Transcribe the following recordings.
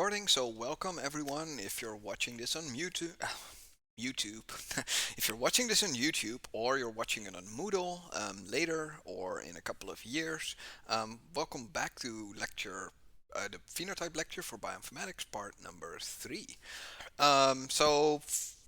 recording, so welcome everyone. If you're watching this on YouTube, if you're watching this on YouTube or you're watching it on Moodle later or in a couple of years, welcome back to the phenotype lecture for bioinformatics, part number 3.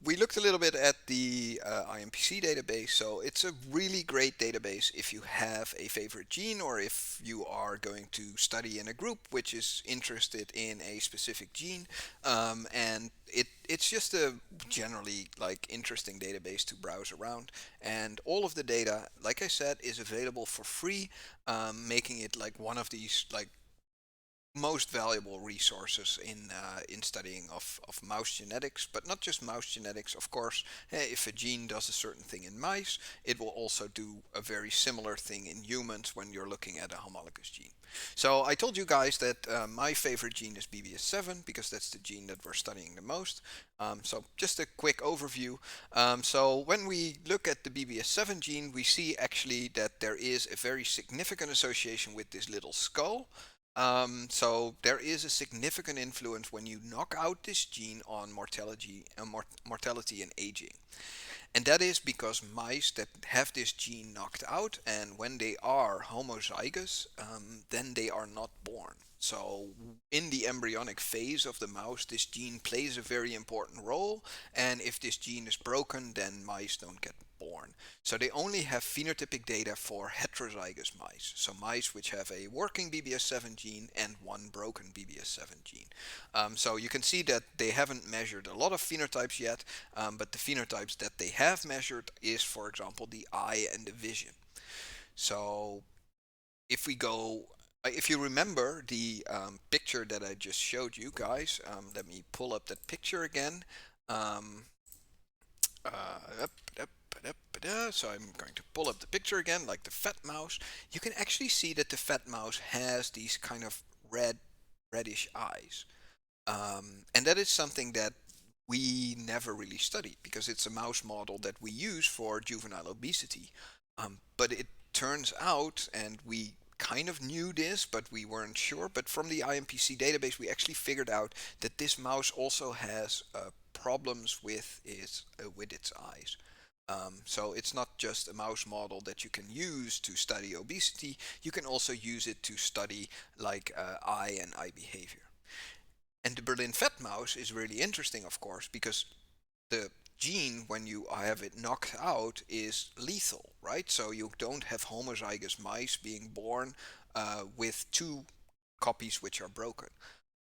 We looked a little bit at the IMPC database. So it's a really great database if you have a favorite gene or if you are going to study in a group which is interested in a specific gene. It's just a generally like interesting database to browse around. And all of the data, like I said, is available for free, making it like one of these like most valuable resources in studying of mouse genetics, but not just mouse genetics. Of course, if a gene does a certain thing in mice, it will also do a very similar thing in humans when you're looking at a homologous gene. So I told you guys that my favorite gene is BBS7 because that's the gene that we're studying the most. So just a quick overview. So when we look at the BBS7 gene, we see actually that there is a very significant association with this little skull. So there is a significant influence when you knock out this gene on mortality and aging. And that is because mice that have this gene knocked out, and when they are homozygous, then they are not born. So in the embryonic phase of the mouse, this gene plays a very important role, and if this gene is broken, then mice don't get born. So they only have phenotypic data for heterozygous mice, so mice which have a working BBS7 gene and one broken BBS7 gene. So you can see that they haven't measured a lot of phenotypes yet, but the phenotypes that they have measured is, for example, the eye and the vision. So if we go, if you remember the picture that I just showed you guys, let me pull up that picture again. Um, uh, so I'm going to pull up the picture again, like the fat mouse. You can actually see that the fat mouse has these kind of reddish eyes. And that is something that we never really studied because it's a mouse model that we use for juvenile obesity. But it turns out, and we kind of knew this, but we weren't sure. But from the IMPC database, we actually figured out that this mouse also has problems with its eyes. So it's not just a mouse model that you can use to study obesity. You can also use it to study like eye and eye behavior. And the Berlin fat mouse is really interesting, of course, because the gene, when you have it knocked out, is lethal, right? So you don't have homozygous mice being born with two copies which are broken.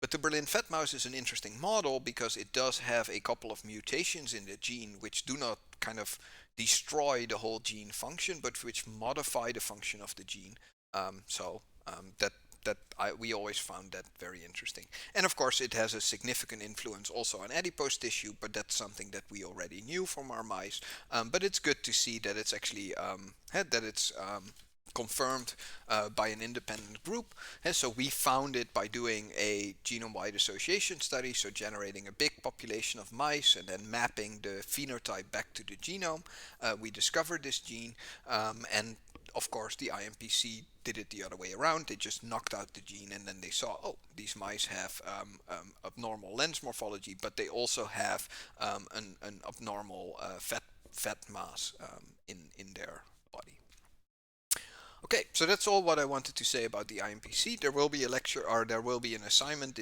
But the Berlin fat mouse is an interesting model because it does have a couple of mutations in the gene which do not kind of destroy the whole gene function, but which modify the function of the gene. We always found that very interesting. And of course, it has a significant influence also on adipose tissue, but that's something that we already knew from our mice. But it's good to see that it's actually confirmed by an independent group. And so we found it by doing a genome-wide association study, so generating a big population of mice and then mapping the phenotype back to the genome. We discovered this gene, and of course the IMPC did it the other way around. They just knocked out the gene and then they saw, oh, these mice have abnormal lens morphology, but they also have an abnormal fat mass in their body. Okay, so that's all what I wanted to say about the IMPC. There will be a lecture, or there will be an assignment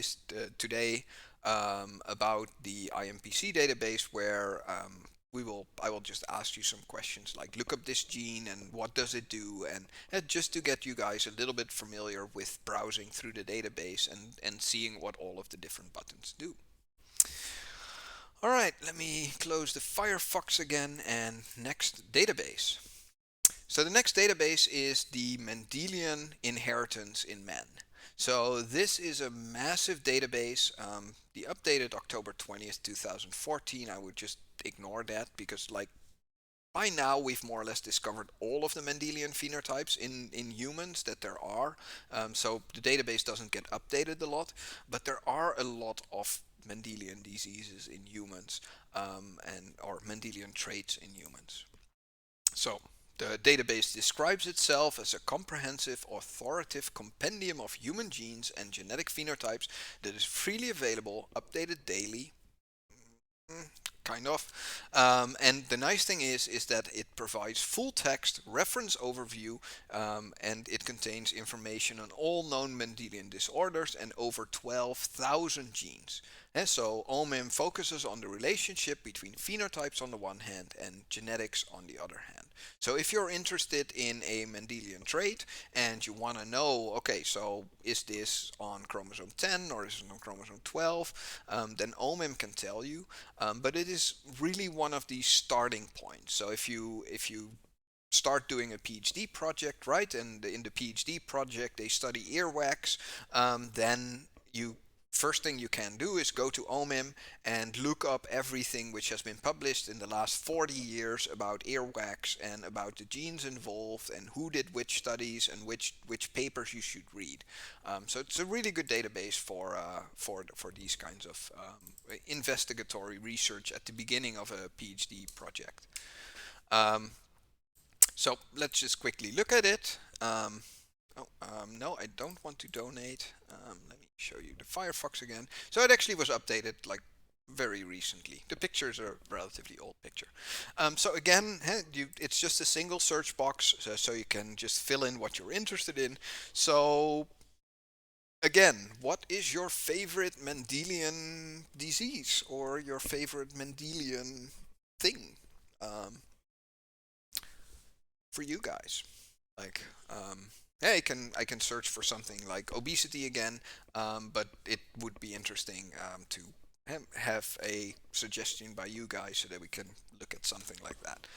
today about the IMPC database where I will just ask you some questions like look up this gene and what does it do, and just to get you guys a little bit familiar with browsing through the database and seeing what all of the different buttons do. All right, let me close the Firefox again and next database. So the next database is the Mendelian inheritance in men. So this is a massive database. The updated October 20th, 2014. I would just ignore that because like by now we've more or less discovered all of the Mendelian phenotypes in humans that there are. So the database doesn't get updated a lot, but there are a lot of Mendelian diseases in humans or Mendelian traits in humans. So The database describes itself as a comprehensive, authoritative compendium of human genes and genetic phenotypes that is freely available, updated daily. Kind of. And the nice thing is that it provides full text, reference overview, and it contains information on all known Mendelian disorders and over 12,000 genes. And so OMIM focuses on the relationship between phenotypes on the one hand and genetics on the other hand. So if you're interested in a Mendelian trait and you want to know, okay, so is this on chromosome 10 or is it on chromosome 12, then OMIM can tell you. But it is really one of these starting points. So if you start doing a PhD project, right, and in the PhD project they study earwax, then you first thing you can do is go to OMIM and look up everything which has been published in the last 40 years about earwax and about the genes involved and who did which studies and which papers you should read. So it's a really good database for these kinds of investigatory research at the beginning of a PhD project. So let's just quickly look at it. No, I don't want to donate. Let me show you the Firefox again. So it actually was updated like very recently. The pictures are a relatively old picture. So again, it's just a single search box, so you can just fill in what you're interested in. So again, what is your favorite Mendelian disease or your favorite Mendelian thing for you guys? Like, yeah, I can search for something like obesity again, but it would be interesting to have a suggestion by you guys so that we can look at something like that.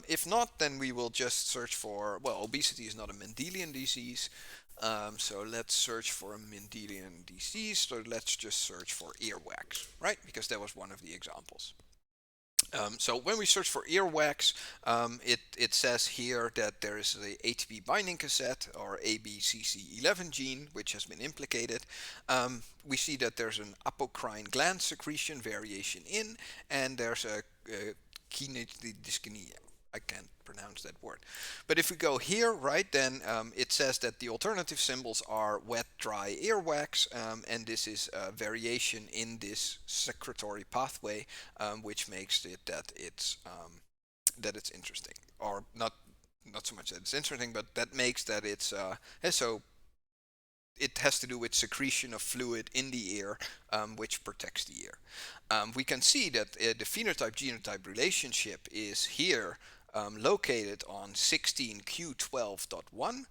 If not, then we will just search for, well, obesity is not a Mendelian disease, so let's search for a Mendelian disease. So let's just search for earwax, right? Because that was one of the examples. So when we search for earwax, it says here that there is the ATP binding cassette or ABCC11 gene which has been implicated. We see that there's an apocrine gland secretion variation in, and there's a kinase dyskinesia. I can't pronounce that word. But if we go here, right, then it says that the alternative symbols are wet, dry, earwax, and this is a variation in this secretory pathway, which makes it that it's interesting, or not so much that it's interesting, but that makes that it's so it has to do with secretion of fluid in the ear, which protects the ear. We can see that the phenotype-genotype relationship is here located on 16q12.1.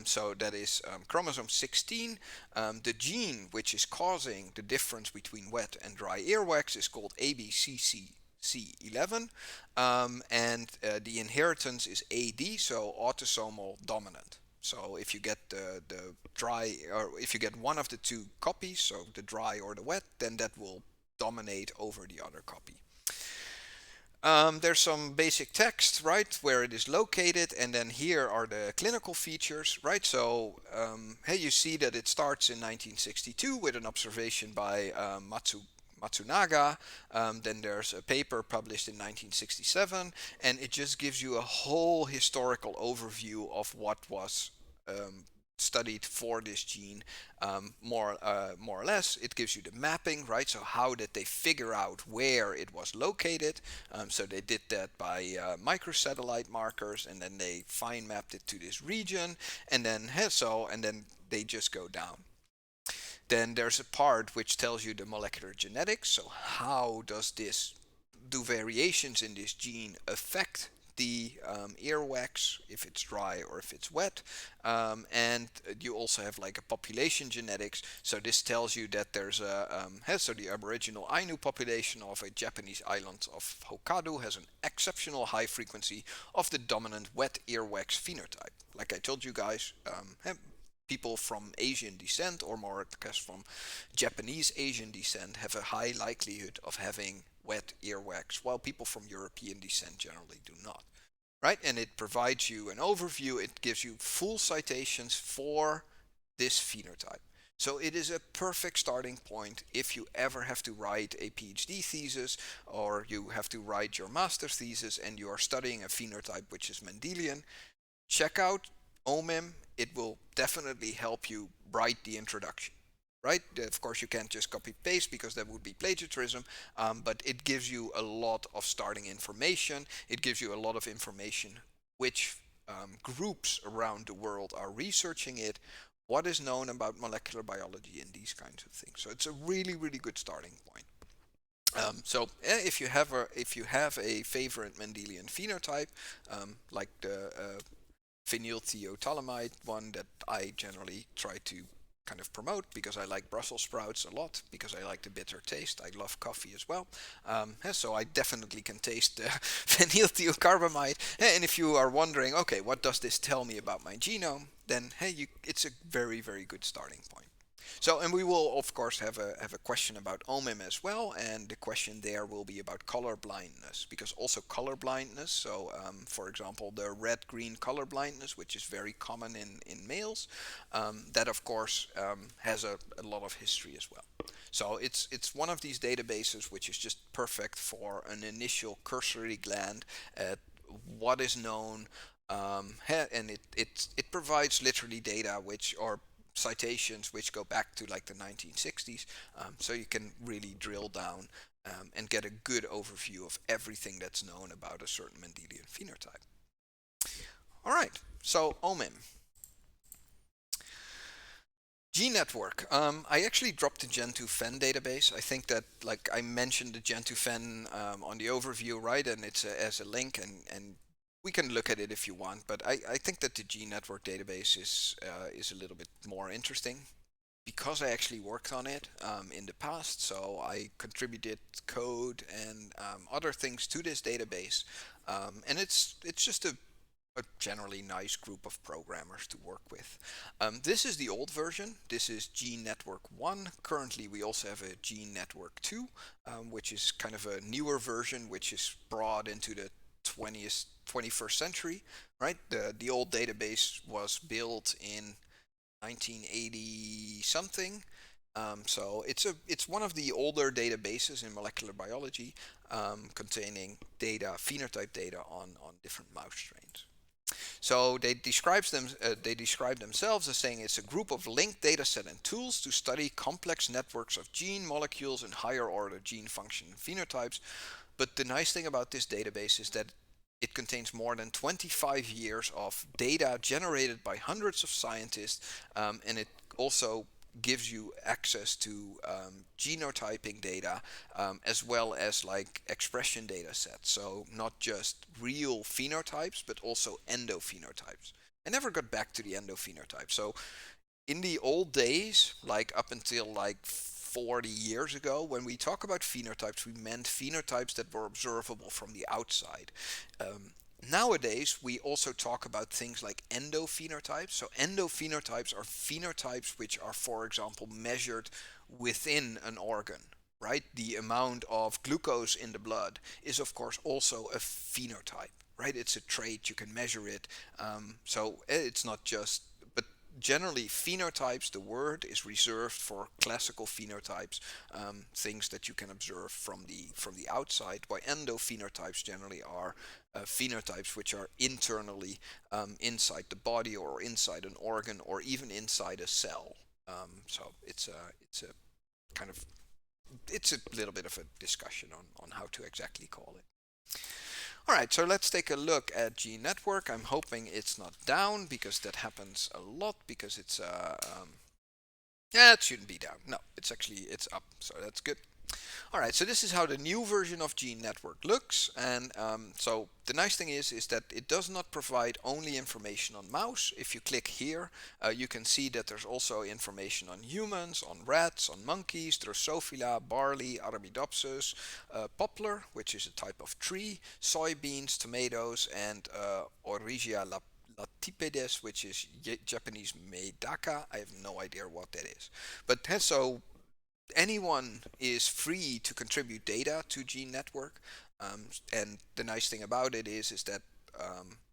So that is chromosome 16. The gene which is causing the difference between wet and dry earwax is called ABCC11, and the inheritance is AD, so autosomal dominant. So if you get the dry, or if you get one of the two copies, so the dry or the wet, then that will dominate over the other copy. There's some basic text, right, where it is located, and then here are the clinical features, right? So hey, you see that it starts in 1962 with an observation by Matsunaga. Then there's a paper published in 1967, and it just gives you a whole historical overview of what was studied for this gene, more or less. It gives you the mapping, right? So how did they figure out where it was located? So they did that by microsatellite markers, and then they fine mapped it to this region, and then they just go down. Then there's a part which tells you the molecular genetics. So how do variations in this gene affect the earwax, if it's dry or if it's wet? And you also have like a population genetics. So this tells you that there's so the Aboriginal Ainu population of a Japanese island of Hokkaido has an exceptional high frequency of the dominant wet earwax phenotype. Like I told you guys, people from Asian descent, or more from Japanese Asian descent, have a high likelihood of having wet earwax, while people from European descent generally do not. Right? And it provides you an overview, it gives you full citations for this phenotype. So it is a perfect starting point if you ever have to write a PhD thesis or you have to write your master's thesis and you are studying a phenotype which is Mendelian. Check out OMIM. It will definitely help you write the introduction. Right? Of course, you can't just copy paste because that would be plagiarism, but it gives you a lot of starting information. It gives you a lot of information which groups around the world are researching it, what is known about molecular biology, and these kinds of things. So it's a really, really good starting point. If you have a favorite Mendelian phenotype, like the phenylthioethylamide one that I generally try to kind of promote because I like Brussels sprouts a lot, because I like the bitter taste. I love coffee as well. So I definitely can taste the phenylthioethylamide. And if you are wondering, okay, what does this tell me about my genome? Then it's a very, very good starting point. So, and we will of course have a question about OMIM as well, and the question there will be about color blindness, because also color blindness. So, for example, the red-green color blindness, which is very common in males, that of course has a lot of history as well. So it's one of these databases which is just perfect for an initial cursory glance at what is known, and it provides literally data which are citations which go back to like the 1960s, so you can really drill down and get a good overview of everything that's known about a certain Mendelian phenotype. All right, so OMIM. Genenetwork. I actually dropped the Gen2Fen database. I think that, like I mentioned, the Gen2Fen on the overview, right? And it's as a link, and we can look at it if you want. But I think that the Genenetwork database is a little bit more interesting because I actually worked on it in the past. So I contributed code and other things to this database, and it's just a generally nice group of programmers to work with. This is the old version. This is Genenetwork 1. Currently, we also have a Genenetwork 2, which is kind of a newer version, which is brought into the 21st century. Right? The old database was built in 1980 something. So it's one of the older databases in molecular biology, containing data, phenotype data on different mouse strains. So they describe themselves as saying it's a group of linked dataset and tools to study complex networks of gene molecules and higher order gene function and phenotypes. But the nice thing about this database is that it contains more than 25 years of data generated by hundreds of scientists, and it also gives you access to genotyping data, as well as like expression data sets. So not just real phenotypes, but also endophenotypes. I never got back to the endophenotype. So in the old days, like up until like 40 years ago, when we talk about phenotypes, we meant phenotypes that were observable from the outside. Nowadays, we also talk about things like endophenotypes. So, endophenotypes are phenotypes which are, for example, measured within an organ, right? The amount of glucose in the blood is, of course, also a phenotype, right? It's a trait, you can measure it. So, it's not just, but generally, phenotypes, the word is reserved for classical phenotypes, things that you can observe from the outside, while endophenotypes generally are phenotypes which are internally, inside the body or inside an organ or even inside a cell. So it's a kind of it's a little bit of a discussion on how to exactly call it. All right, so let's take a look at Genenetwork. I'm hoping it's not down because that happens a lot because it's yeah, it shouldn't be down. No, it's up, so that's good. All right, so this is how the new version of Genenetwork looks, and so the nice thing is that it does not provide only information on mouse. If you click here, you can see that there's also information on humans, on rats, on monkeys, Drosophila, barley, Arabidopsis, poplar, which is a type of tree, soybeans, tomatoes, and Orygia latipedes, which is Japanese Meidaka. I have no idea what that is, but so anyone is free to contribute data to Genenetwork. And the nice thing about it is that,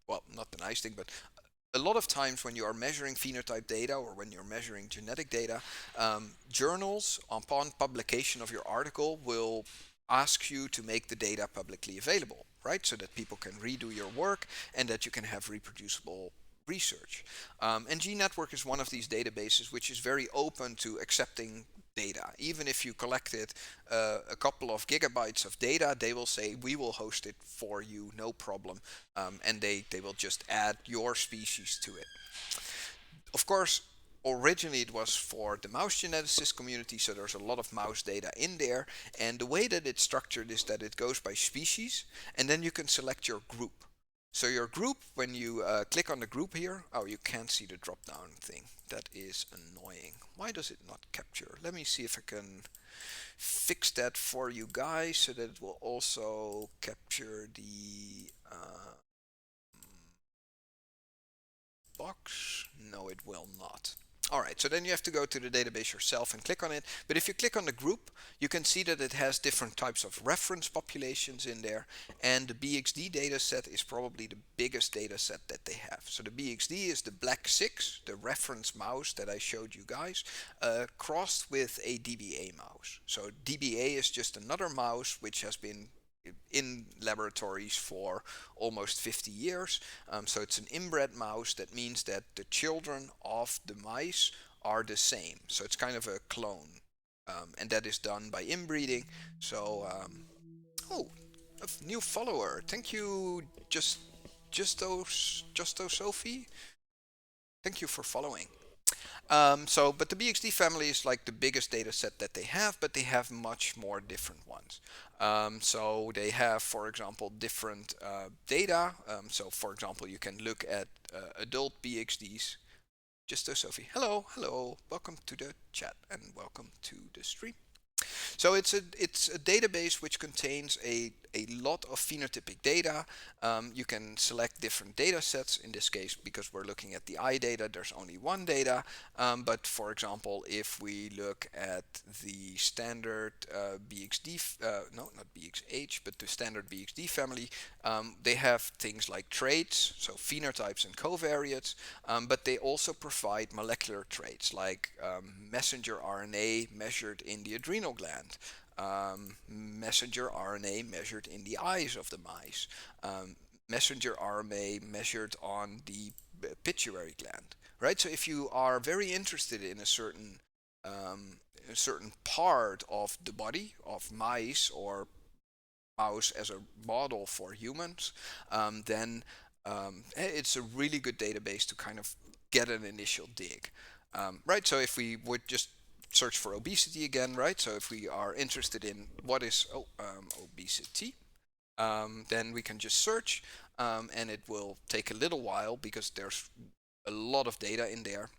well, not the nice thing, but a lot of times when you are measuring phenotype data or when you're measuring genetic data, journals, upon publication of your article, will ask you to make the data publicly available, right? So that people can redo your work and that you can have reproducible research. And Genenetwork is one of these databases which is very open to accepting data. Even if you collected a couple of gigabytes of data, they will say, we will host it for you, no problem. And they will just add your species to it. Of course, originally it was for the mouse geneticist community, so there's a lot of mouse data in there. And the way that it's structured is that it goes by species, and then you can select your group. So your group, when you click on the group here, oh, you can't see the drop down thing. That is annoying. Why does it not capture? Let me see if I can fix that for you guys so that it will also capture the box. No, it will not. Alright, so then you have to go to the database yourself and click on it. But if you click on the group, you can see that it has different types of reference populations in there. And the BXD dataset is probably the biggest dataset that they have. So the BXD is the black 6, the reference mouse that I showed you guys, crossed with a DBA mouse. So DBA is just another mouse which has been in laboratories for almost 50 years. So it's an inbred mouse. That means that the children of the mice are the same. So it's kind of a clone. And that is done by inbreeding. So, oh, a new follower. Thank you, Justo Sophie. Thank you for following. But the BXD family is like the biggest data set that they have, but they have much more different ones. So they have, for example, different data. So for example, you can look at adult BXDs. Just so Sophie, hello, hello, welcome to the chat and welcome to the stream. So it's a database which contains a lot of phenotypic data. You can select different data sets. In this case, because we're looking at the eye data, there's only one data. But for example, if we look at the standard BXD, no, not BXH, but the standard BXD family, they have things like traits, so phenotypes and covariates, but they also provide molecular traits like messenger RNA measured in the adrenal gland, messenger RNA measured in the eyes of the mice, messenger RNA measured on the pituitary gland, right? So if you are very interested in a certain part of the body of mice or mouse as a model for humans, then it's a really good database to kind of get an initial dig, right? So if we would just search for obesity again, right? So if we are interested in what is obesity, then we can just search, and it will take a little while because there's a lot of data in there.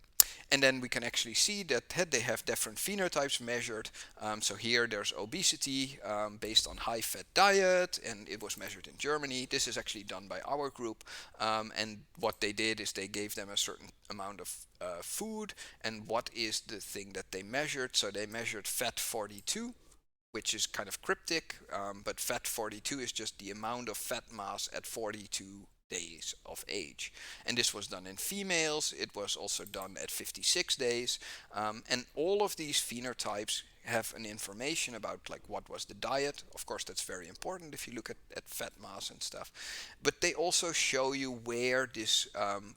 And then we can actually see that they have different phenotypes measured. So here there's obesity based on high-fat diet, and it was measured in Germany. This is actually done by our group. And what they did is they gave them a certain amount of food, and what is the thing that they measured? So they measured FAT42, which is kind of cryptic, but FAT42 is just the amount of fat mass at 42 days of age. And this was done in females. It was also done at 56 days. And all of these phenotypes have an information about like what was the diet. Of course, that's very important if you look at fat mass and stuff. But they also show you where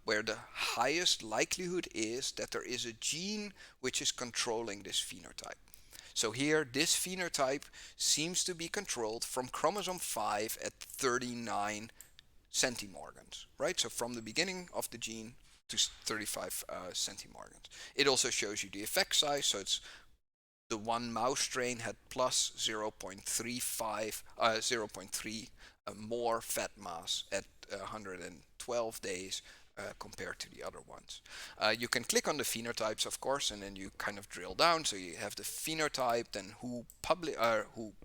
where the highest likelihood is that there is a gene which is controlling this phenotype. So here, this phenotype seems to be controlled from chromosome 5 at 39 centimorgans, right? So from the beginning of the gene to 35 centimorgans. It also shows you the effect size, so it's the one mouse strain had plus 0.35, 0.3 more fat mass at 112 days compared to the other ones. You can click on the phenotypes, of course, and then you kind of drill down. So you have the phenotype, then who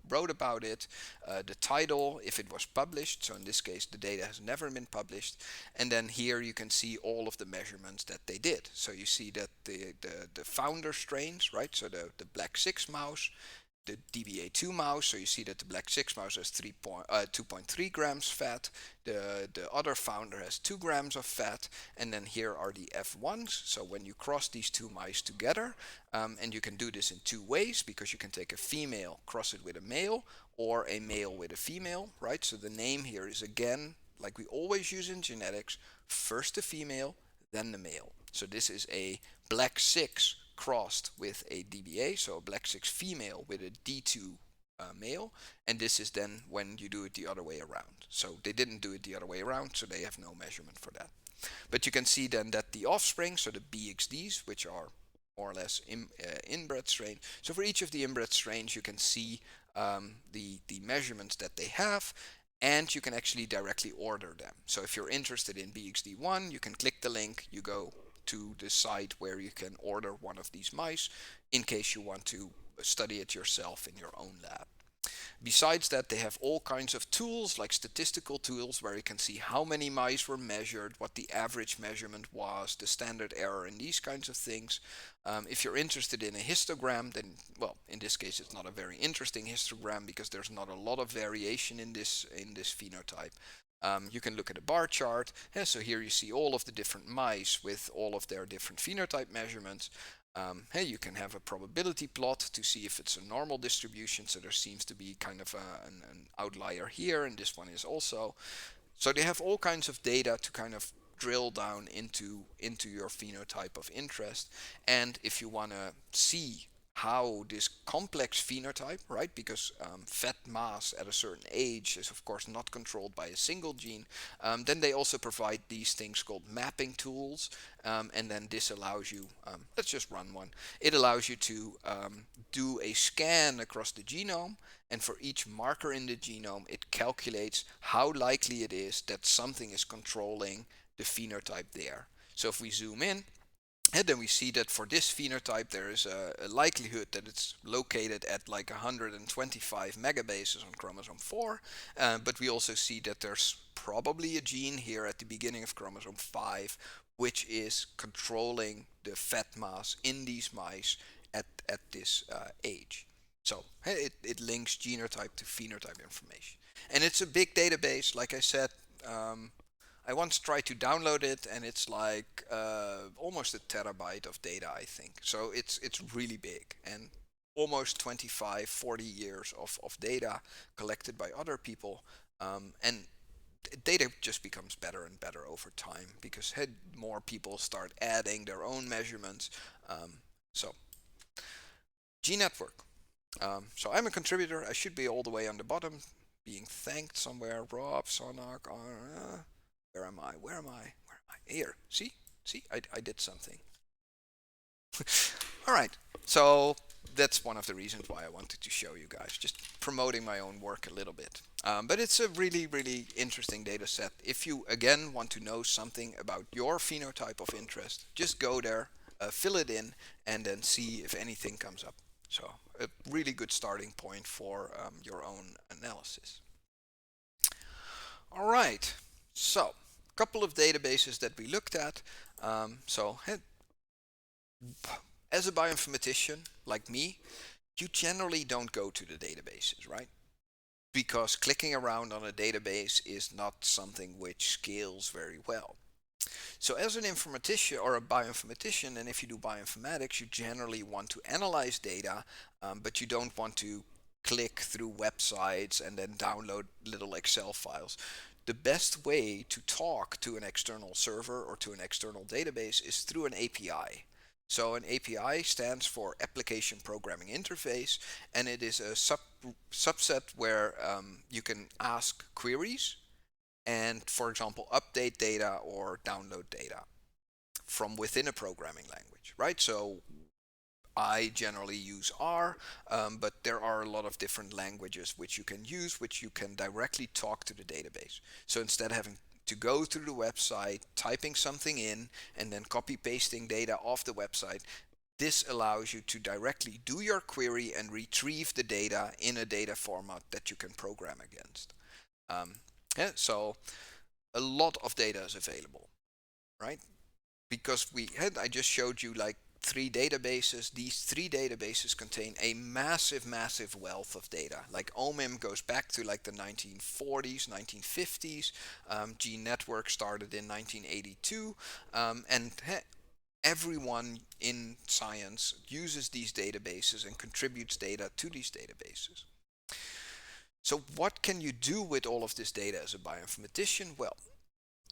wrote about it, the title, if it was published. So in this case, the data has never been published. And then here you can see all of the measurements that they did. So you see that the founder strains, right? So the black 6 mouse, the DBA2 mouse. So you see that the Black 6 mouse has 2.3 grams fat. The other founder has 2 grams of fat. And then here are the F1s. So when you cross these two mice together, and you can do this in two ways, because you can take a female, cross it with a male, or a male with a female, right? So the name here is, again, like we always use in genetics, first the female, then the male. So this is a Black 6 crossed with a DBA, so a Black 6 female with a D2 male, and this is then when you do it the other way around. So they didn't do it the other way around, so they have no measurement for that. But you can see then that the offspring, so the BXDs, which are more or less inbred strain. So for each of the inbred strains, you can see the measurements that they have, and you can actually directly order them. So if you're interested in BXD1, you can click the link, you go to the site where you can order one of these mice in case you want to study it yourself in your own lab. Besides that, they have all kinds of tools, like statistical tools, where you can see how many mice were measured, what the average measurement was, the standard error, and these kinds of things. If you're interested in a histogram, then, well, in this case, it's not a very interesting histogram because there's not a lot of variation in this phenotype. You can look at a bar chart. So here you see all of the different mice with all of their different phenotype measurements. You can have a probability plot to see if it's a normal distribution. So there seems to be kind of an outlier here, and this one is also. So they have all kinds of data to kind of drill down into your phenotype of interest. And if you want to see how this complex phenotype, right, because fat mass at a certain age is of course not controlled by a single gene, then they also provide these things called mapping tools, and then this allows you, let's just run one, it allows you to do a scan across the genome, and for each marker in the genome it calculates how likely it is that something is controlling the phenotype there. So if we zoom in, and then we see that for this phenotype there is a likelihood that it's located at like 125 megabases on chromosome 4, but we also see that there's probably a gene here at the beginning of chromosome 5 which is controlling the fat mass in these mice at this age. So it links genotype to phenotype information. And it's a big database, like I said. I once tried to download it, and it's like almost a terabyte of data, I think. So it's really big, and almost 25-40 years of data collected by other people, and data just becomes better and better over time because more people start adding their own measurements. So Genenetwork. So I'm a contributor. I should be all the way on the bottom, being thanked somewhere. Rob, Sonak, where am I? Where am I? Here. See? I did something. All right. So that's one of the reasons why I wanted to show you guys, just promoting my own work a little bit. But it's a really, really interesting data set. If you, again, want to know something about your phenotype of interest, just go there, fill it in, and then see if anything comes up. So a really good starting point for your own analysis. All right. So a couple of databases that we looked at. As a bioinformatician like me, you generally don't go to the databases, right? Because clicking around on a database is not something which scales very well. So as an informatician or a bioinformatician, and if you do bioinformatics, you generally want to analyze data, but you don't want to click through websites and then download little Excel files. The best way to talk to an external server or to an external database is through an API. So an API stands for Application Programming Interface, and it is a subset where you can ask queries and, for example, update data or download data from within a programming language, right? So I generally use R, but there are a lot of different languages which you can use, which you can directly talk to the database. So instead of having to go through the website, typing something in, and then copy pasting data off the website, this allows you to directly do your query and retrieve the data in a data format that you can program against. So a lot of data is available, right? Because I just showed you like three databases. These three databases contain a massive wealth of data. Like OMIM goes back to like the 1940s, 1950s. Genenetwork started in 1982, and everyone in science uses these databases and contributes data to these databases. So what can you do with all of this data as a bioinformatician? Well,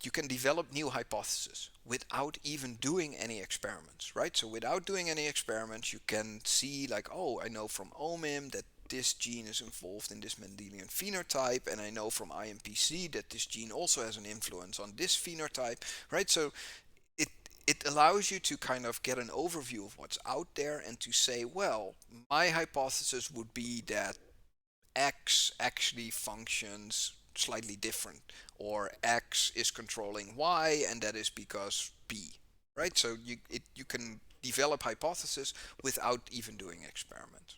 you can develop new hypotheses without even doing any experiments, right? So without doing any experiments, you can see like, oh, I know from OMIM that this gene is involved in this Mendelian phenotype, and I know from IMPC that this gene also has an influence on this phenotype, right? So it it allows you to kind of get an overview of what's out there and to say, well, my hypothesis would be that X actually functions slightly different, or X is controlling Y, and that is because B, right? So you can develop hypotheses without even doing experiments.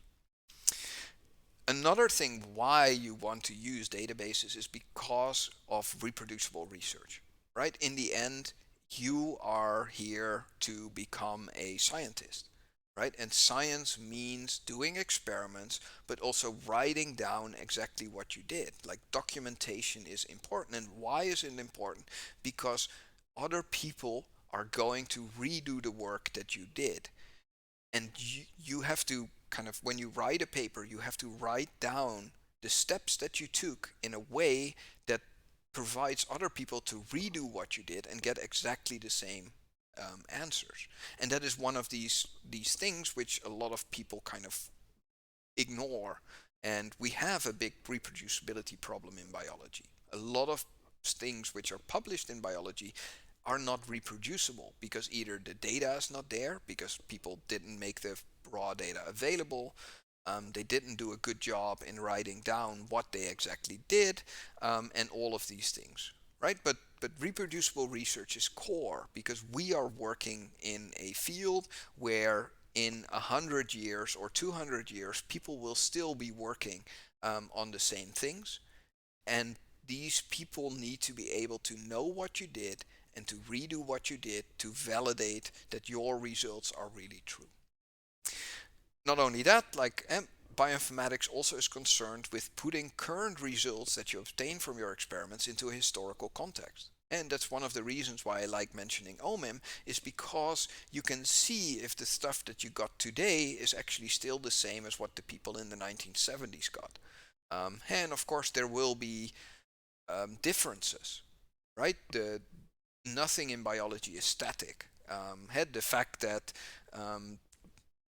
Another thing why you want to use databases is because of reproducible research, right? In the end, you are here to become a scientist, right? And science means doing experiments, but also writing down exactly what you did. Like documentation is important. And why is it important? Because other people are going to redo the work that you did. And you have to kind of, when you write a paper, you have to write down the steps that you took in a way that provides other people to redo what you did and get exactly the same answers. And that is one of these things which a lot of people kind of ignore. And we have a big reproducibility problem in biology. A lot of things which are published in biology are not reproducible because either the data is not there because people didn't make the raw data available, they didn't do a good job in writing down what they exactly did, and all of these things, right? But reproducible research is core because we are working in a field where in 100 years or 200 years, people will still be working on the same things. And these people need to be able to know what you did and to redo what you did to validate that your results are really true. Not only that, like bioinformatics also is concerned with putting current results that you obtain from your experiments into a historical context. And that's one of the reasons why I like mentioning OMIM, is because you can see if the stuff that you got today is actually still the same as what the people in the 1970s got. And of course, there will be differences, right? Nothing in biology is static. Had the fact that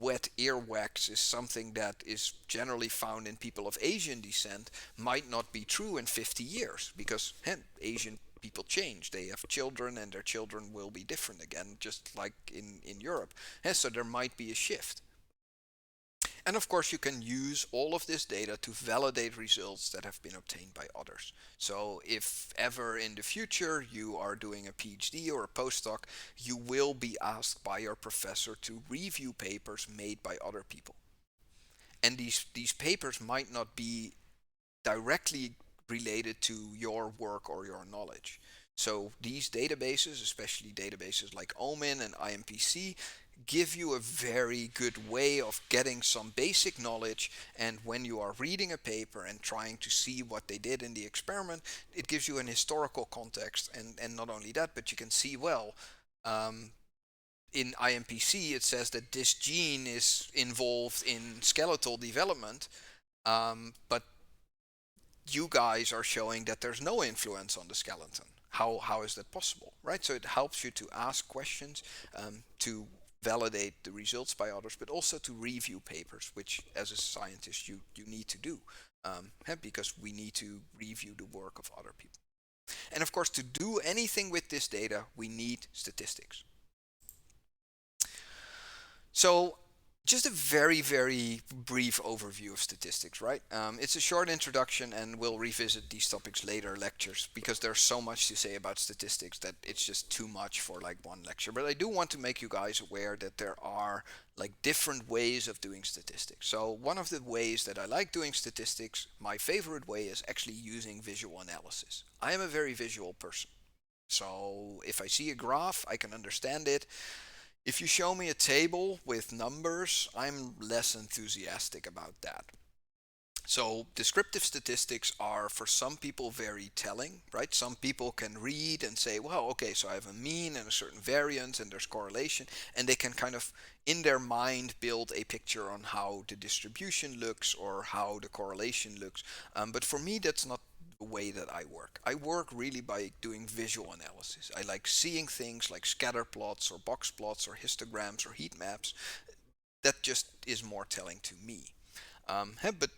wet earwax is something that is generally found in people of Asian descent might not be true in 50 years because Asian people change. They have children and their children will be different again, just like in Europe. So there might be a shift. And of course, you can use all of this data to validate results that have been obtained by others. So if ever in the future you are doing a PhD or a postdoc, you will be asked by your professor to review papers made by other people. And these papers might not be directly related to your work or your knowledge. So these databases, especially databases like OMIM and IMPC, give you a very good way of getting some basic knowledge, and when you are reading a paper and trying to see what they did in the experiment, it gives you an historical context, and not only that, but you can see, well, in IMPC it says that this gene is involved in skeletal development, but you guys are showing that there's no influence on the skeleton. How is that possible, right? So it helps you to ask questions, to validate the results by others, but also to review papers, which as a scientist you need to do, because we need to review the work of other people. And of course, to do anything with this data, we need statistics. So just a very brief overview of statistics, right? It's a short introduction, and we'll revisit these topics later lectures because there's so much to say about statistics that it's just too much for like one lecture. But I do want to make you guys aware that there are like different ways of doing statistics. So one of the ways that I like doing statistics, my favorite way, is actually using visual analysis. I am a very visual person. So if I see a graph, I can understand it. If you show me a table with numbers, I'm less enthusiastic about that. So descriptive statistics are for some people very telling, right? Some people can read and say, well, okay, so I have a mean and a certain variance and there's correlation, and they can kind of in their mind build a picture on how the distribution looks or how the correlation looks. But for me, that's not the way that I work. I work really by doing visual analysis. I like seeing things like scatter plots or box plots or histograms or heat maps. That just is more telling to me. But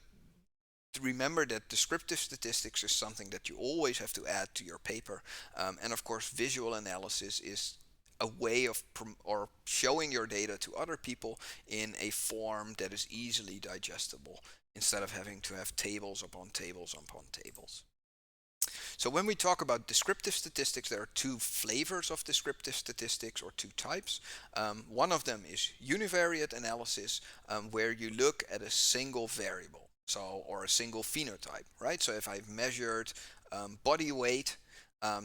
remember that descriptive statistics is something that you always have to add to your paper. And of course, visual analysis is a way of or showing your data to other people in a form that is easily digestible instead of having to have tables upon tables upon tables. So when we talk about descriptive statistics, there are two flavors of descriptive statistics or two types. One of them is univariate analysis, where you look at a single variable, so or a single phenotype, right? So if I've measured body weight,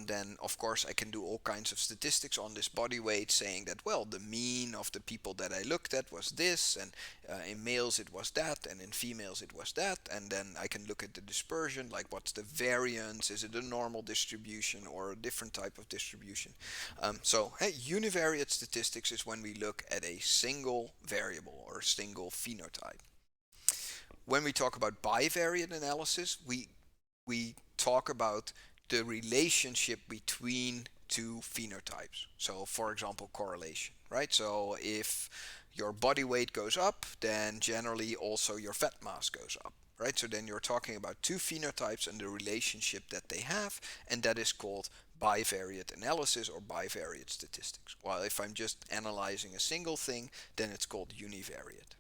then of course I can do all kinds of statistics on this body weight, saying that, well, the mean of the people that I looked at was this, and in males it was that, and in females it was that, and then I can look at the dispersion, like what's the variance, is it a normal distribution or a different type of distribution. So univariate statistics is when we look at a single variable or a single phenotype. When we talk about bivariate analysis, we talk about the relationship between two phenotypes. So, for example, correlation, right? So, if your body weight goes up, then generally also your fat mass goes up, right? So, then you're talking about two phenotypes and the relationship that they have, and that is called bivariate analysis or bivariate statistics. While if I'm just analyzing a single thing, then it's called univariate.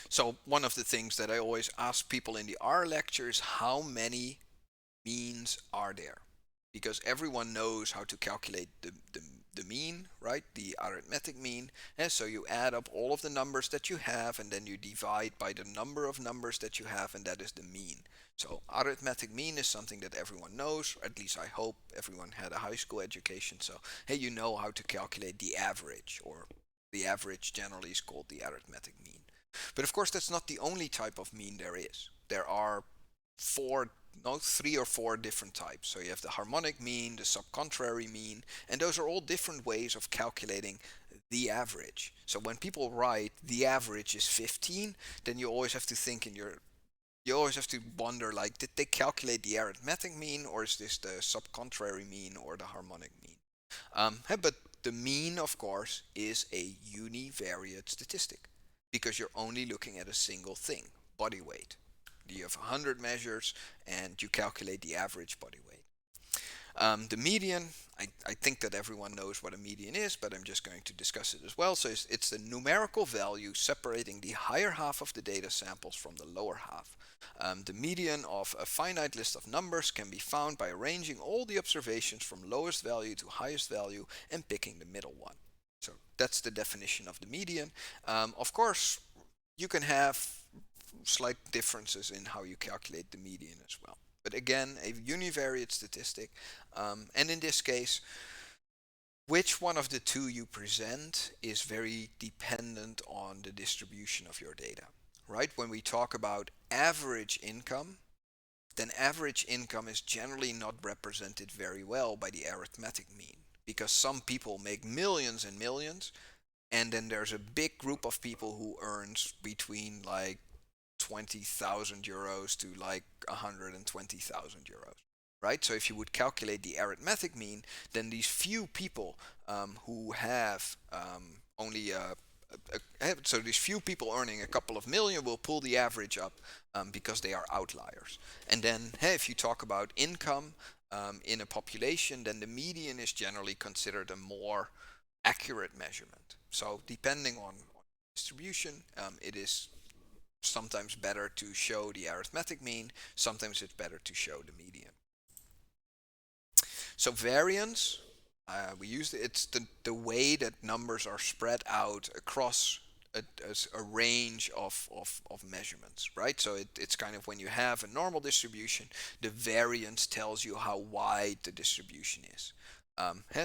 So, one of the things that I always ask people in the R lectures, how many means are there? Because everyone knows how to calculate the mean, right? The arithmetic mean. And so you add up all of the numbers that you have and then you divide by the number of numbers that you have, and that is the mean. So arithmetic mean is something that everyone knows, or at least I hope everyone had a high school education. So hey, you know how to calculate the average, or the average generally is called the arithmetic mean. But of course that's not the only type of mean there is. There are three or four different types. So you have the harmonic mean, the subcontrary mean, and those are all different ways of calculating the average. So when people write the average is 15, then you always have to think you always have to wonder, like, did they calculate the arithmetic mean, or is this the subcontrary mean or the harmonic mean? But the mean, of course, is a univariate statistic because you're only looking at a single thing, body weight. You have 100 measures and you calculate the average body weight. The median, I think that everyone knows what a median is, but I'm just going to discuss it as well. So it's the numerical value separating the higher half of the data samples from the lower half. The median of a finite list of numbers can be found by arranging all the observations from lowest value to highest value and picking the middle one. So that's the definition of the median. Of course, you can have slight differences in how you calculate the median as well. But again, a univariate statistic. And in this case, which one of the two you present is very dependent on the distribution of your data, right? When we talk about average income, then average income is generally not represented very well by the arithmetic mean, because some people make millions and millions, and then there's a big group of people who earns between like 20,000 euros to like 120,000 euros, right? So if you would calculate the arithmetic mean, then these few people who have only so these few people earning a couple of million will pull the average up because they are outliers. And then if you talk about income in a population, then the median is generally considered a more accurate measurement. So depending on distribution, it is sometimes better to show the arithmetic mean, sometimes it's better to show the median. So variance, we use it's the way that numbers are spread out across a range of measurements, right? So it's kind of when you have a normal distribution, the variance tells you how wide the distribution is.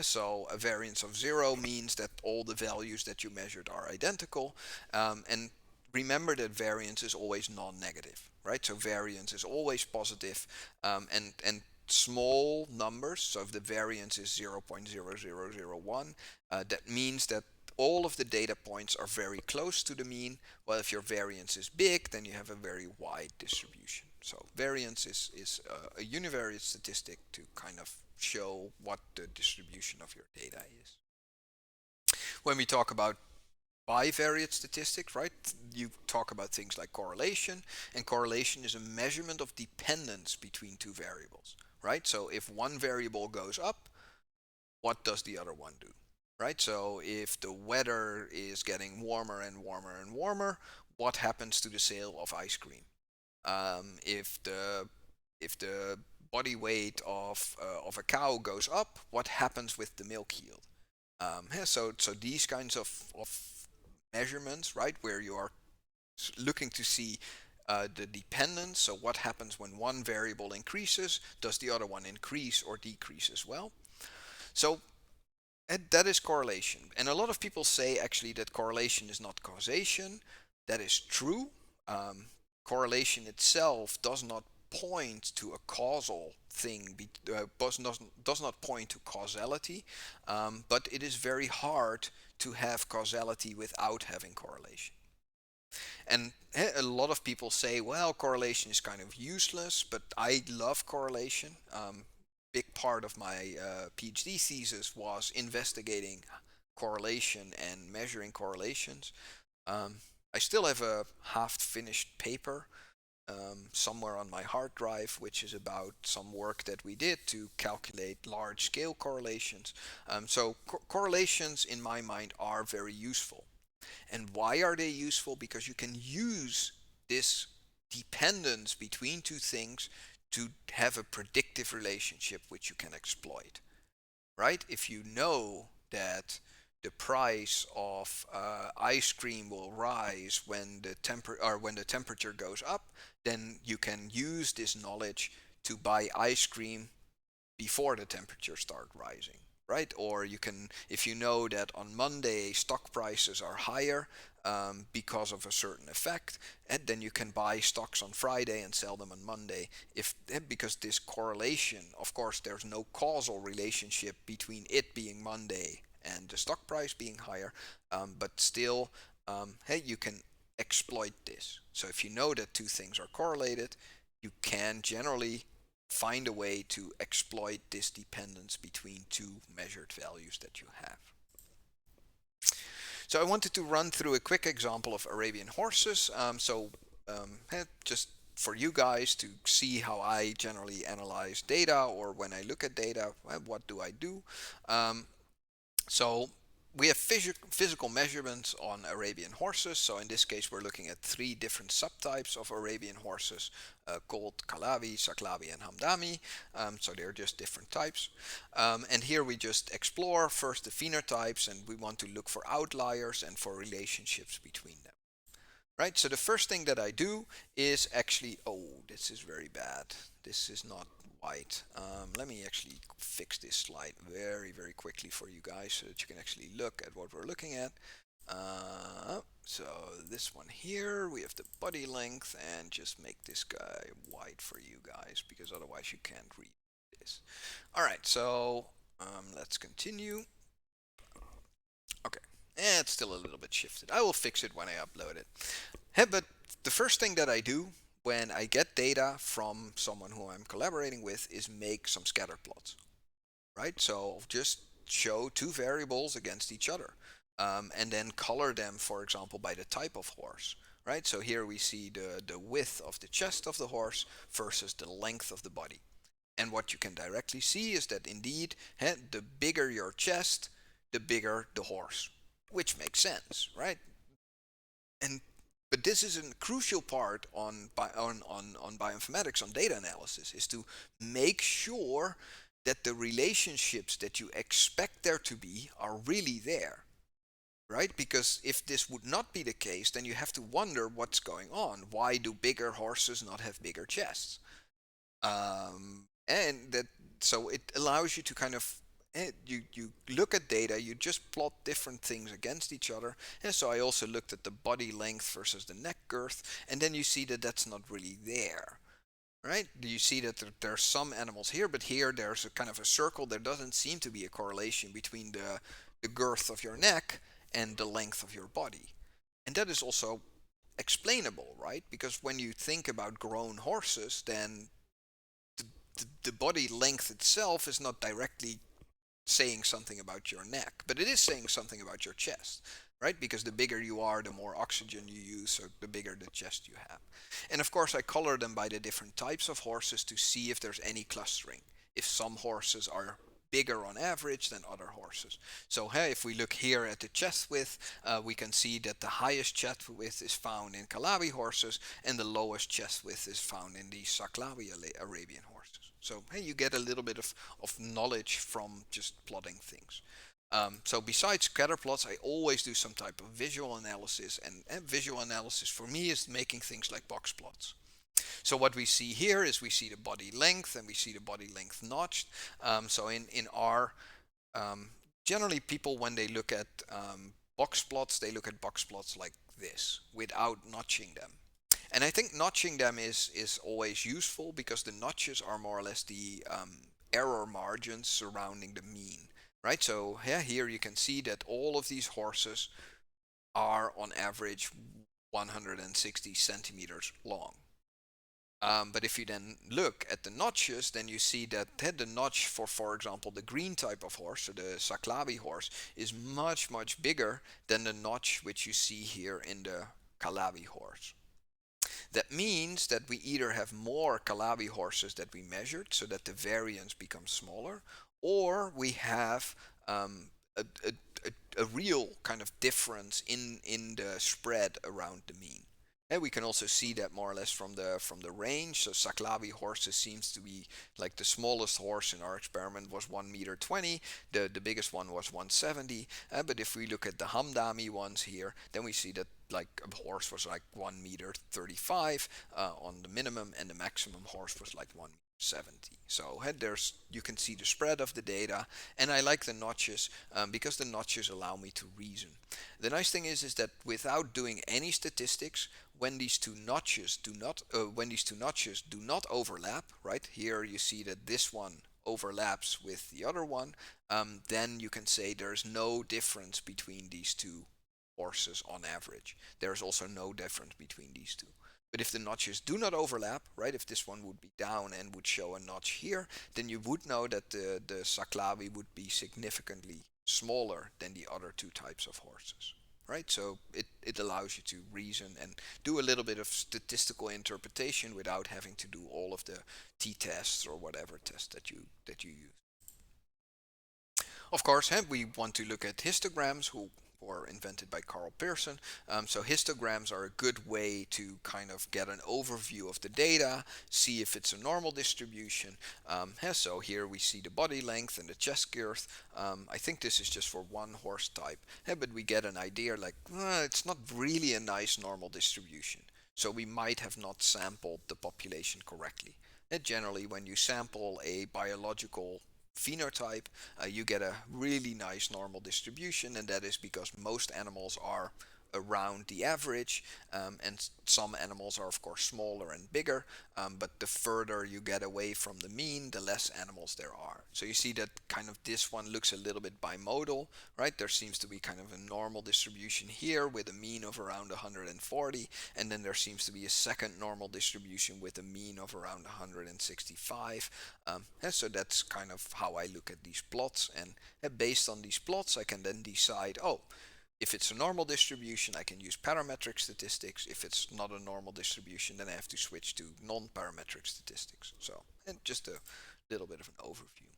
So a variance of 0 means that all the values that you measured are identical. And remember that variance is always non-negative, right? So variance is always positive, and small numbers. So if the variance is 0.0001, that means that all of the data points are very close to the mean. Well, if your variance is big, then you have a very wide distribution. So variance is a univariate statistic to kind of show what the distribution of your data is. When we talk about bivariate statistics, right, you talk about things like correlation, and correlation is a measurement of dependence between two variables, right? So if one variable goes up, what does the other one do, right? So if the weather is getting warmer and warmer and warmer, what happens to the sale of ice cream? If the body weight of a cow goes up, what happens with the milk yield? So these kinds of measurements, right, where you are looking to see the dependence. So what happens when one variable increases? Does the other one increase or decrease as well? So and that is correlation. And a lot of people say actually that correlation is not causation. That is true. Um, Correlation itself does not point to a causal thing, does not point to causality, but it is very hard to have causality without having correlation. And a lot of people say, well, correlation is kind of useless, but I love correlation. Big part of my PhD thesis was investigating correlation and measuring correlations. I still have a half-finished paper somewhere on my hard drive, which is about some work that we did to calculate large-scale correlations. So correlations, in my mind, are very useful. And why are they useful? Because you can use this dependence between two things to have a predictive relationship which you can exploit, right? If you know that the price of ice cream will rise when the temperature goes up, then you can use this knowledge to buy ice cream before the temperature start rising, right? Or you can, if you know that on Monday stock prices are higher because of a certain effect, and then you can buy stocks on Friday and sell them on Monday. Because this correlation, of course, there's no causal relationship between it being Monday and the stock price being higher, but still, you can exploit this. So if you know that two things are correlated, you can generally find a way to exploit this dependence between two measured values that you have. So I wanted to run through a quick example of Arabian horses. Just for you guys to see how I generally analyze data, or when I look at data, what do I do? So we have physical measurements on Arabian horses. So in this case, we're looking at 3 different subtypes of Arabian horses called Kalawi, Saklawi, and Hamdani. So they're just different types. And here we just explore first the phenotypes, and we want to look for outliers and for relationships between them. Right, so the first thing that I do is actually, oh, this is very bad. This is not white. Let me actually fix this slide very, very quickly for you guys so that you can actually look at what we're looking at. So this one here, we have the body length, and just make this guy white for you guys because otherwise you can't read this. All right, so let's continue. Okay. It's still a little bit shifted. I will fix it when I upload it. But the first thing that I do when I get data from someone who I'm collaborating with is make some scatter plots, right? So just show 2 variables against each other, and then color them, for example, by the type of horse, right? So here we see the width of the chest of the horse versus the length of the body. And what you can directly see is that indeed, the bigger your chest, the bigger the horse, which makes sense, right? But this is a crucial part on bioinformatics, on data analysis, is to make sure that the relationships that you expect there to be are really there, right? Because if this would not be the case, then you have to wonder what's going on. Why do bigger horses not have bigger chests? And that, so it allows you to kind of you look at data, you just plot different things against each other. And so I also looked at the body length versus the neck girth, and then you see that that's not really there. Right? You see that there are some animals here, but here there's a kind of a circle. There doesn't seem to be a correlation between the girth of your neck and the length of your body. And that is also explainable, right? Because when you think about grown horses, then the body length itself is not directly saying something about your neck, but it is saying something about your chest, right? Because the bigger you are, the more oxygen you use, so the bigger the chest you have. And of course, I color them by the different types of horses to see if there's any clustering. If some horses are bigger on average than other horses. So hey, if we look here at the chest width, we can see that the highest chest width is found in Calabi horses, and the lowest chest width is found in the Saclavi Arabian horses. So hey, you get a little bit of knowledge from just plotting things. So besides scatter plots, I always do some type of visual analysis, and visual analysis for me is making things like box plots. So what we see here is we see the body length and we see the body length notched. So in R, generally people when they look at box plots, they look at box plots like this without notching them. And I think notching them is always useful because the notches are more or less the error margins surrounding the mean, right? So yeah, here you can see that all of these horses are on average 160 centimeters long. But if you then look at the notches, then you see that the notch for example, the green type of horse, so the Saclavi horse, is much, much bigger than the notch which you see here in the Calabi horse. That means that we either have more Calabi horses that we measured so that the variance becomes smaller, or we have a, a, a real kind of difference in the spread around the mean. And we can also see that more or less from the range. So Saclavi horses seems to be like the smallest horse in our experiment was 1 meter 20. The biggest one was 170. But if we look at the Hamdani ones here, then we see that like a horse was like 1 meter 35 on the minimum, and the maximum horse was like 1 meter 70. So there's you can see the spread of the data, and I like the notches because the notches allow me to reason. The nice thing is that without doing any statistics, when these two notches do not overlap, right here you see that this one overlaps with the other one, then you can say there's no difference between these two horses on average. There's also no difference between these two. But if the notches do not overlap, right, if this one would be down and would show a notch here, then you would know that the Saclavi would be significantly smaller than the other two types of horses. Right, so it allows you to reason and do a little bit of statistical interpretation without having to do all of the t-tests or whatever test that you use. Of course, we want to look at histograms, who were invented by Carl Pearson. So histograms are a good way to kind of get an overview of the data, see if it's a normal distribution. So here we see the body length and the chest girth. I think this is just for one horse type, but we get an idea like it's not really a nice normal distribution. So we might have not sampled the population correctly. And generally, when you sample a biological phenotype, you get a really nice normal distribution, and that is because most animals are around the average, and some animals are of course smaller and bigger, but the further you get away from the mean, the less animals there are. So you see that kind of this one looks a little bit bimodal, right? There seems to be kind of a normal distribution here with a mean of around 140, and then there seems to be a second normal distribution with a mean of around 165. So that's kind of how I look at these plots, and based on these plots I can then decide, if it's a normal distribution, I can use parametric statistics. If it's not a normal distribution, then I have to switch to non-parametric statistics. So, and just a little bit of an overview.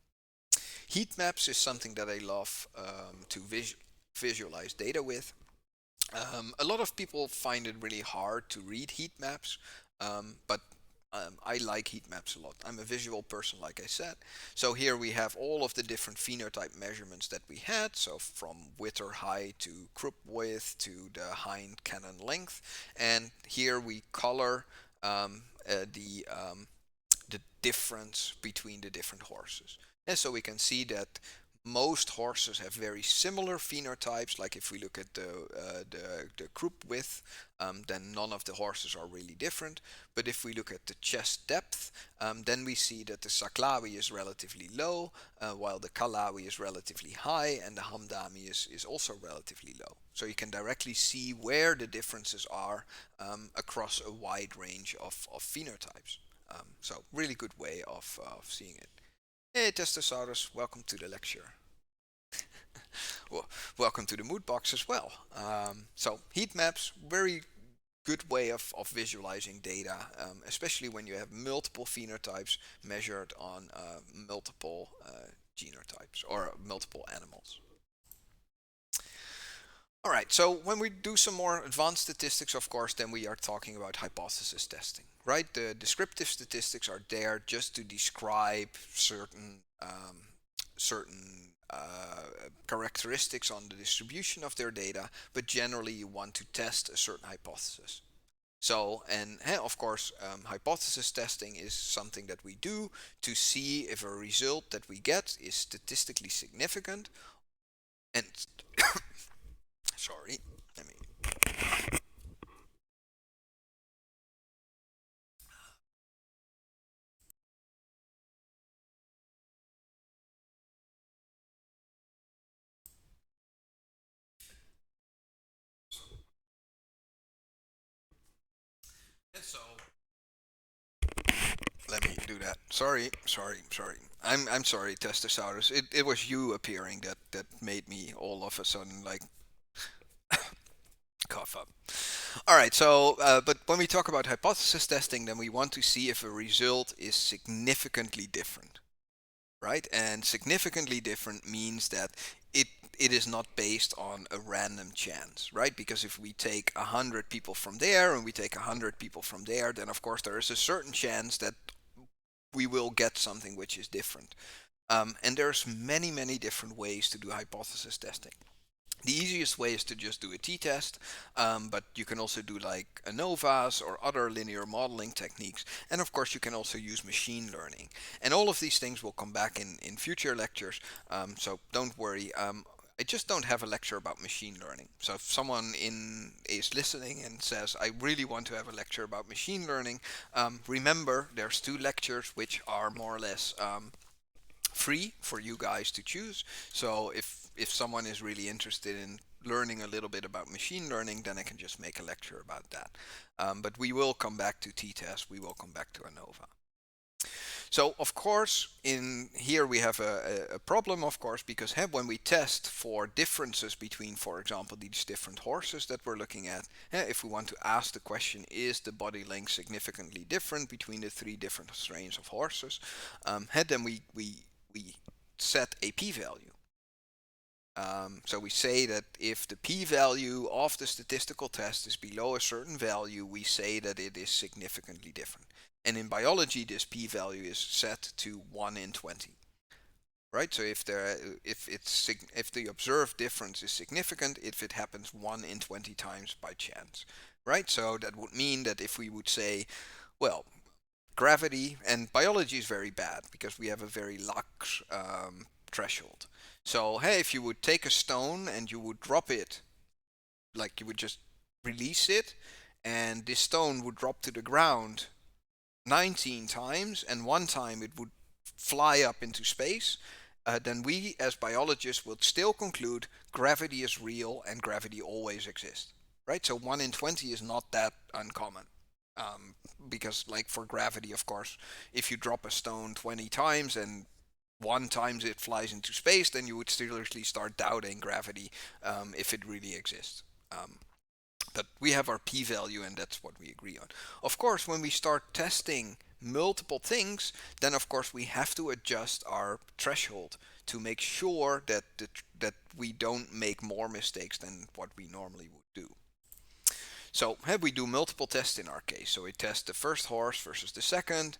Heat maps is something that I love to visualize data with. A lot of people find it really hard to read heat maps, but I like heat maps a lot. I'm a visual person, like I said. So here we have all of the different phenotype measurements that we had. So from Witter height to croup width to the hind cannon length. And here we color the difference between the different horses. And so we can see that most horses have very similar phenotypes. Like if we look at the croup width, then none of the horses are really different. But if we look at the chest depth, then we see that the Saklawi is relatively low, while the Kalawi is relatively high, and the Hamdani is also relatively low. So you can directly see where the differences are across a wide range of phenotypes. So really good way of seeing it. Hey Testosaurus, welcome to the lecture. Well, welcome to the mood box as well. So heat maps, very good way of visualizing data, especially when you have multiple phenotypes measured on multiple genotypes or multiple animals. All right, so when we do some more advanced statistics, of course, then we are talking about hypothesis testing, right? The descriptive statistics are there just to describe certain characteristics on the distribution of their data, but generally you want to test a certain hypothesis. So, and of course, hypothesis testing is something that we do to see if a result that we get is statistically significant. And sorry, let me. And so let me do that. Sorry. I'm sorry, Testosaurus. It was you appearing that made me all of a sudden like cough up. All right, so but when we talk about hypothesis testing, then we want to see if a result is significantly different, right? And significantly different means that it it is not based on a random chance, right? Because if we take 100 people from there and we take 100 people from there, then of course there is a certain chance that we will get something which is different. And there's many different ways to do hypothesis testing. The easiest way is to just do a t-test, but you can also do like ANOVAs or other linear modeling techniques. And of course, you can also use machine learning. And all of these things will come back in future lectures, so don't worry. I just don't have a lecture about machine learning. So if someone is listening and says, I really want to have a lecture about machine learning, remember there's 2 lectures which are more or less free for you guys to choose. So if someone is really interested in learning a little bit about machine learning, then I can just make a lecture about that. But we will come back to t-test. We will come back to ANOVA. So of course, in here we have a problem, of course, because when we test for differences between, for example, these different horses that we're looking at, if we want to ask the question, is the body length significantly different between the 3 different strains of horses, then we set a p-value. So we say that if the p-value of the statistical test is below a certain value, we say that it is significantly different. And in biology, this p-value is set to 1 in 20. Right? So if the observed difference is significant, if it happens 1 in 20 times by chance. Right? So that would mean that if we would say, well, gravity, and biology is very bad because we have a very lax threshold. So hey, if you would take a stone and you would drop it, like you would just release it, and this stone would drop to the ground 19 times, and one time it would fly up into space, then we as biologists would still conclude gravity is real and gravity always exists. Right? So 1 in 20 is not that uncommon. Because like for gravity, of course, if you drop a stone 20 times and 1 time it flies into space, then you would seriously start doubting gravity if it really exists. But we have our p-value and that's what we agree on. Of course, when we start testing multiple things, then of course we have to adjust our threshold to make sure that we don't make more mistakes than what we normally would do. So we do multiple tests in our case. So we test the first horse versus the second,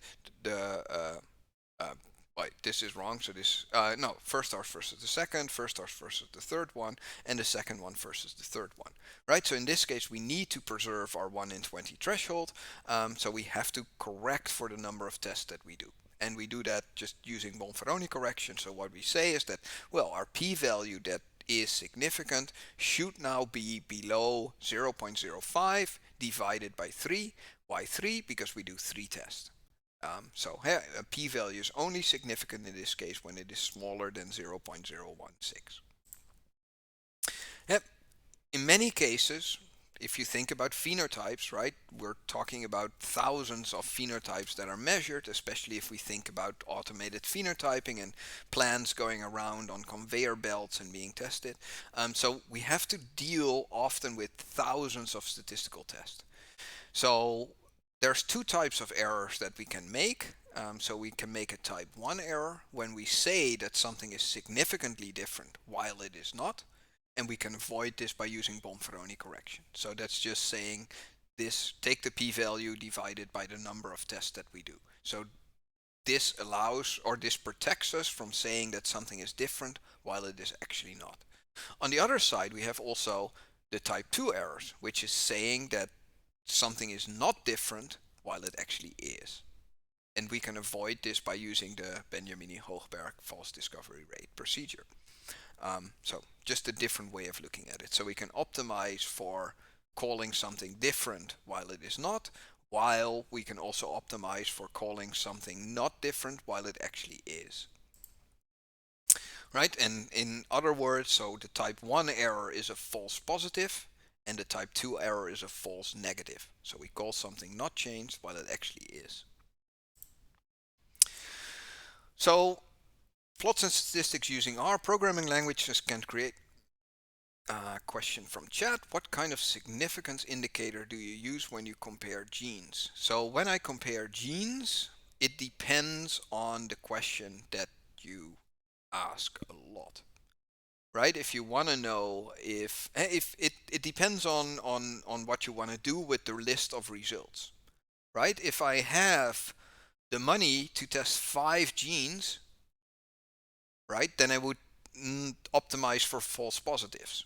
wait, this is wrong. So this, no, first horse versus the second, first horse versus the third one, and the second one versus the third one, right? So in this case, we need to preserve our 1 in 20 threshold. So we have to correct for the number of tests that we do. And we do that just using Bonferroni correction. So what we say is that, well, our p-value that is significant should now be below 0.05 divided by 3. Why 3? Because we do 3 tests. So a p-value is only significant in this case when it is smaller than 0.016. Yep. In many cases, if you think about phenotypes, right, we're talking about thousands of phenotypes that are measured, especially if we think about automated phenotyping and plants going around on conveyor belts and being tested. So we have to deal often with thousands of statistical tests. So there's two types of errors that we can make. So we can make a type 1 error when we say that something is significantly different while it is not. And we can avoid this by using Bonferroni correction. So that's just saying this, take the p-value divided by the number of tests that we do. So this allows, or this protects us from saying that something is different while it is actually not. On the other side, we have also the type 2 errors, which is saying that something is not different while it actually is. And we can avoid this by using the Benjamini-Hochberg false discovery rate procedure. So just a different way of looking at it. So we can optimize for calling something different while it is not, while we can also optimize for calling something not different while it actually is. Right? And in other words, so the type 1 error is a false positive, and the type 2 error is a false negative. So we call something not changed while it actually is. So plots and statistics using R programming languages can create a question from chat. What kind of significance indicator do you use when you compare genes? So when I compare genes, it depends on the question that you ask a lot. Right? If you want to know if it depends on what you want to do with the list of results. Right? If I have the money to test 5 genes, right, then I would optimize for false positives,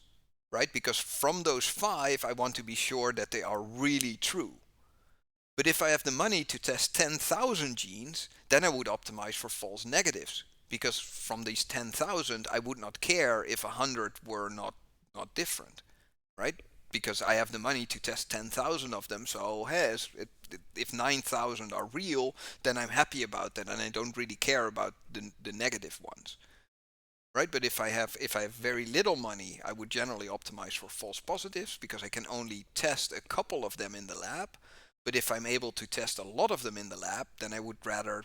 right? Because from those 5, I want to be sure that they are really true. But if I have the money to test 10,000 genes, then I would optimize for false negatives. Because from these 10,000, I would not care if 100 were not different, right? Because I have the money to test 10,000 of them, so hey, if 9,000 are real, then I'm happy about that, and I don't really care about the negative ones. Right, but if I have very little money, I would generally optimize for false positives because I can only test a couple of them in the lab. But if I'm able to test a lot of them in the lab, then I would rather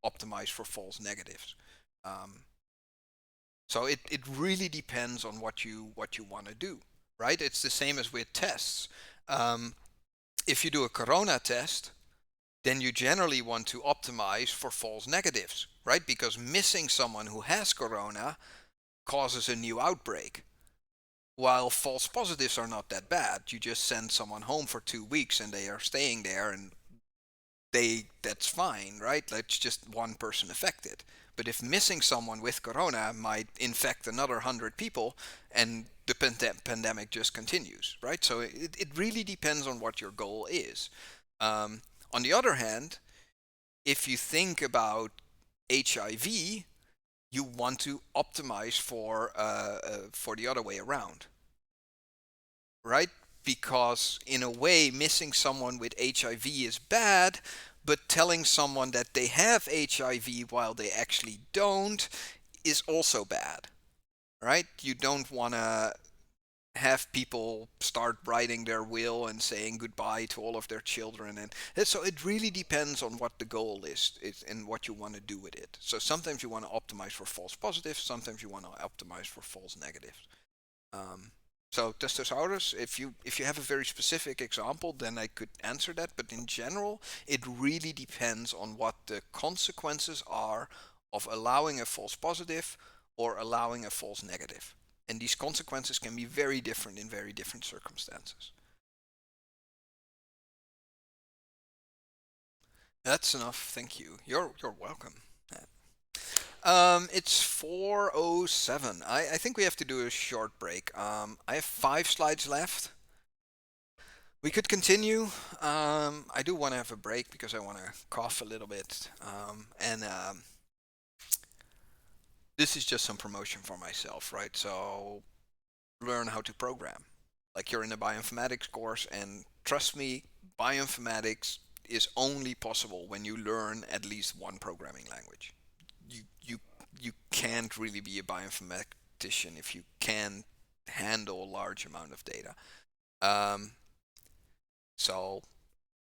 optimize for false negatives. So it really depends on what you want to do, right? It's the same as with tests. If you do a corona test, then you generally want to optimize for false negatives, right? Because missing someone who has corona causes a new outbreak. While false positives are not that bad. You just send someone home for 2 weeks and they are staying there and that's fine, right? That's just one person affected. But if missing someone with corona might infect another 100 people and the pandemic just continues, right? So it really depends on what your goal is. On the other hand, if you think about HIV, you want to optimize for the other way around, right? Because in a way, missing someone with HIV is bad, but telling someone that they have HIV while they actually don't is also bad, right? You don't want to have people start writing their will and saying goodbye to all of their children, and so it really depends on what the goal is and what you want to do with it. So sometimes you want to optimize for false positives, sometimes you want to optimize for false negatives. So testosaurus, if you have a very specific example, then I could answer that, but in general it really depends on what the consequences are of allowing a false positive or allowing a false negative. And these consequences can be very different in very different circumstances. That's enough. Thank you. You're welcome. It's 4:07. I think we have to do a short break. I have 5 slides left. We could continue. I do want to have a break because I want to cough a little bit. And this is just some promotion for myself, right? So learn how to program. Like you're in a bioinformatics course, and trust me, bioinformatics is only possible when you learn at least one programming language. You you you can't really be a bioinformatician if you can't handle a large amount of data. Um, so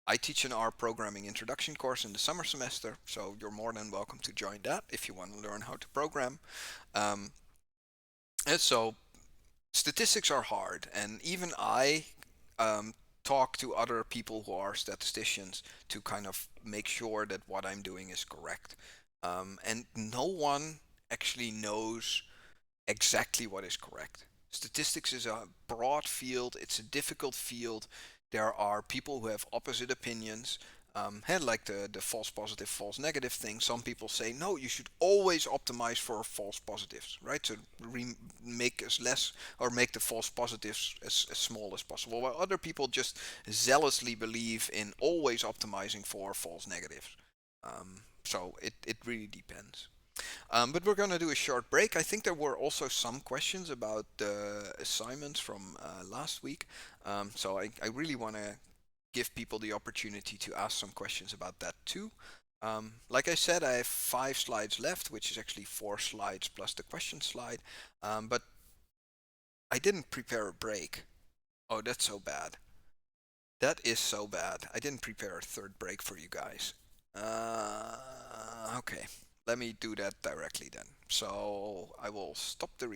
I teach an R programming introduction course in the summer semester, so you're more than welcome to join that if you want to learn how to program. Um, and so statistics are hard, and even I um, talk to other people who are statisticians to kind of make sure that what I'm doing is correct. And no one actually knows exactly what is correct. Statistics is a broad field, it's a difficult field. There are people who have opposite opinions. Like the false positive, false negative thing. Some people say, no, you should always optimize for false positives, right? To make as less or make the false positives as small as possible. While other people just zealously believe in always optimizing for false negatives. So it really depends. But we're going to do a short break. I think there were also some questions about the assignments from last week. So I really want to give people the opportunity to ask some questions about that too. Like I said, I have 5 slides left, which is actually 4 slides plus the question slide. But I didn't prepare a break. Oh, that's so bad. That is so bad. I didn't prepare a third break for you guys. Okay, let me do that directly then. So I will stop the